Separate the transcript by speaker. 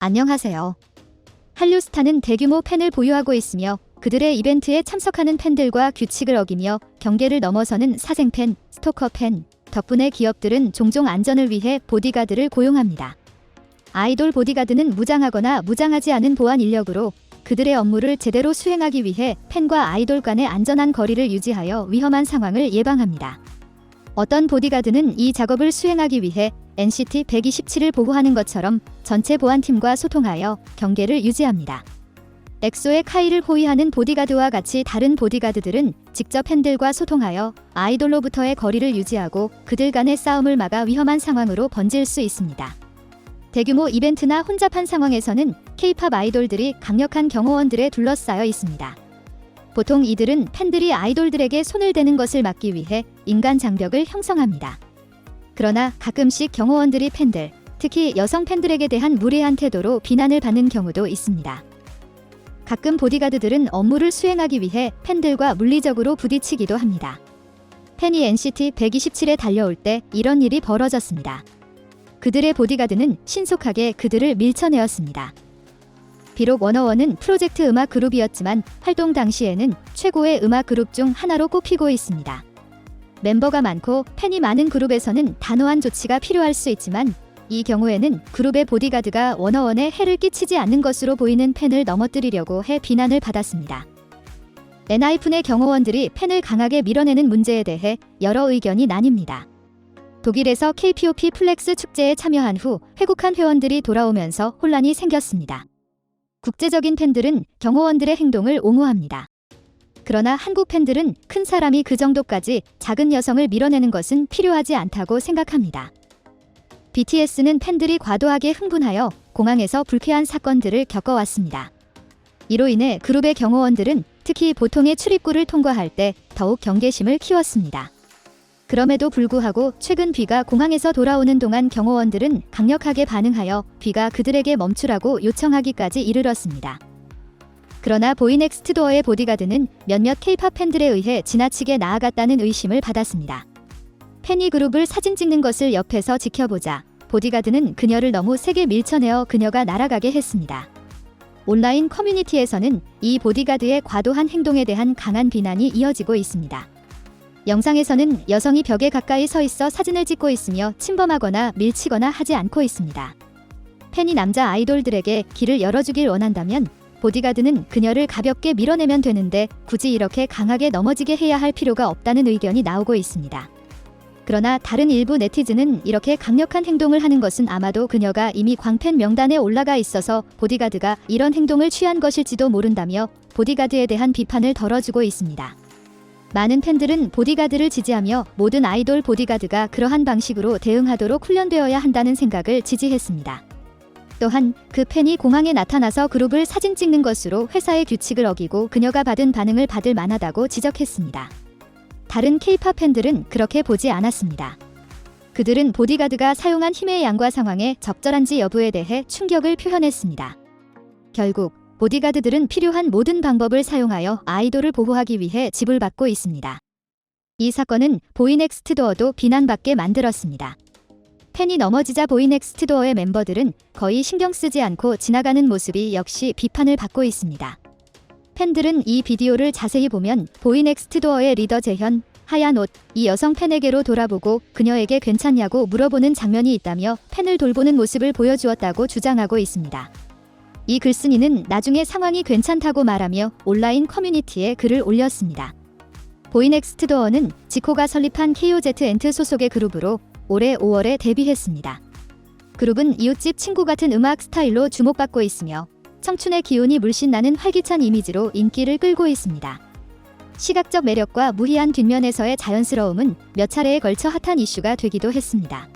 Speaker 1: 안녕하세요. 한류스타는 대규모 팬을 보유하고 있으며 그들의 이벤트에 참석하는 팬들과 규칙을 어기며 경계를 넘어서는 사생팬, 스토커팬 덕분에 기업들은 종종 안전을 위해 보디가드를 고용합니다. 아이돌 보디가드는 무장하거나 무장하지 않은 보안 인력으로 그들의 업무를 제대로 수행하기 위해 팬과 아이돌 간의 안전한 거리를 유지하여 위험한 상황을 예방합니다. 어떤 보디가드는 이 작업을 수행하기 위해 NCT 127을 보호하는 것처럼 전체 보안팀과 소통하여 경계를 유지합니다. 엑소의 카이를 호위하는 보디가드와 같이 다른 보디가드들은 직접 팬들과 소통하여 아이돌로부터의 거리를 유지하고 그들 간의 싸움을 막아 위험한 상황으로 번질 수 있습니다. 대규모 이벤트나 혼잡한 상황에서는 K-팝 아이돌들이 강력한 경호원들에 둘러싸여 있습니다. 보통 이들은 팬들이 아이돌들에게 손을 대는 것을 막기 위해 인간 장벽을 형성합니다. 그러나 가끔씩 경호원들이 팬들, 특히 여성 팬들에게 대한 무례한 태도로 비난을 받는 경우도 있습니다. 가끔 보디가드들은 업무를 수행하기 위해 팬들과 물리적으로 부딪히기도 합니다. 팬이 NCT 127에 달려올 때 이런 일이 벌어졌습니다. 그들의 보디가드는 신속하게 그들을 밀쳐내었습니다. 비록 워너원은 프로젝트 음악 그룹이었지만 활동 당시에는 최고의 음악 그룹 중 하나로 꼽히고 있습니다. 멤버가 많고 팬이 많은 그룹에서는 단호한 조치가 필요할 수 있지만 이 경우에는 그룹의 보디가드가 워너원에 해를 끼치지 않는 것으로 보이는 팬을 넘어뜨리려고 해 비난을 받았습니다. 엔하이픈의 경호원들이 팬을 강하게 밀어내는 문제에 대해 여러 의견이 나뉩니다. 독일에서 K-pop 플렉스 축제에 참여한 후 회국한 회원들이 돌아오면서 혼란이 생겼습니다. 국제적인 팬들은 경호원들의 행동을 옹호합니다. 그러나 한국 팬들은 큰 사람이 그 정도까지 작은 여성을 밀어내는 것은 필요하지 않다고 생각합니다. BTS는 팬들이 과도하게 흥분하여 공항에서 불쾌한 사건들을 겪어왔습니다. 이로 인해 그룹의 경호원들은 특히 보통의 출입구를 통과할 때 더욱 경계심을 키웠습니다. 그럼에도 불구하고 최근 B가 공항에서 돌아오는 동안 경호원들은 강력하게 반응하여 B가 그들에게 멈추라고 요청하기까지 이르렀습니다. 그러나 보이넥스트도어의 보디가드는 몇몇 K-팝 팬들에 의해 지나치게 나아갔다는 의심을 받았습니다. 팬이 그룹을 사진 찍는 것을 옆에서 지켜보자 보디가드는 그녀를 너무 세게 밀쳐내어 그녀가 날아가게 했습니다. 온라인 커뮤니티에서는 이 보디가드의 과도한 행동에 대한 강한 비난이 이어지고 있습니다. 영상에서는 여성이 벽에 가까이 서 있어 사진을 찍고 있으며 침범하거나 밀치거나 하지 않고 있습니다. 팬이 남자 아이돌들에게 길을 열어주길 원한다면 보디가드는 그녀를 가볍게 밀어내면 되는데 굳이 이렇게 강하게 넘어지게 해야 할 필요가 없다는 의견이 나오고 있습니다. 그러나 다른 일부 네티즌은 이렇게 강력한 행동을 하는 것은 아마도 그녀가 이미 광팬 명단에 올라가 있어서 보디가드가 이런 행동을 취한 것일지도 모른다며 보디가드에 대한 비판을 덜어주고 있습니다. 많은 팬들은 보디가드를 지지하며 모든 아이돌 보디가드가 그러한 방식으로 대응하도록 훈련되어야 한다는 생각을 지지했습니다. 또한 그 팬이 공항에 나타나서 그룹을 사진 찍는 것으로 회사의 규칙을 어기고 그녀가 받은 반응을 받을 만하다고 지적했습니다. 다른 K-팝 팬들은 그렇게 보지 않았습니다. 그들은 보디가드가 사용한 힘의 양과 상황에 적절한지 여부에 대해 충격을 표현했습니다. 결국 보디가드들은 필요한 모든 방법을 사용하여 아이돌을 보호하기 위해 지불받고 있습니다. 이 사건은 보이넥스트도어도 비난받게 만들었습니다. 팬이 넘어지자 보이넥스트도어의 멤버들은 거의 신경 쓰지 않고 지나가는 모습이 역시 비판을 받고 있습니다. 팬들은 이 비디오를 자세히 보면 보이넥스트도어의 리더 재현, 하얀 옷, 이 여성 팬에게로 돌아보고 그녀에게 괜찮냐고 물어보는 장면이 있다며 팬을 돌보는 모습을 보여주었다고 주장하고 있습니다. 이 글쓴이는 나중에 상황이 괜찮다고 말하며 온라인 커뮤니티에 글을 올렸습니다. 보이넥스트도어는 지코가 설립한 KOZ&T 소속의 그룹으로 올해 5월에 데뷔했습니다. 그룹은 이웃집 친구 같은 음악 스타일로 주목받고 있으며 청춘의 기운이 물씬 나는 활기찬 이미지로 인기를 끌고 있습니다. 시각적 매력과 무희한 뒷면에서의 자연스러움은 몇 차례에 걸쳐 핫한 이슈가 되기도 했습니다.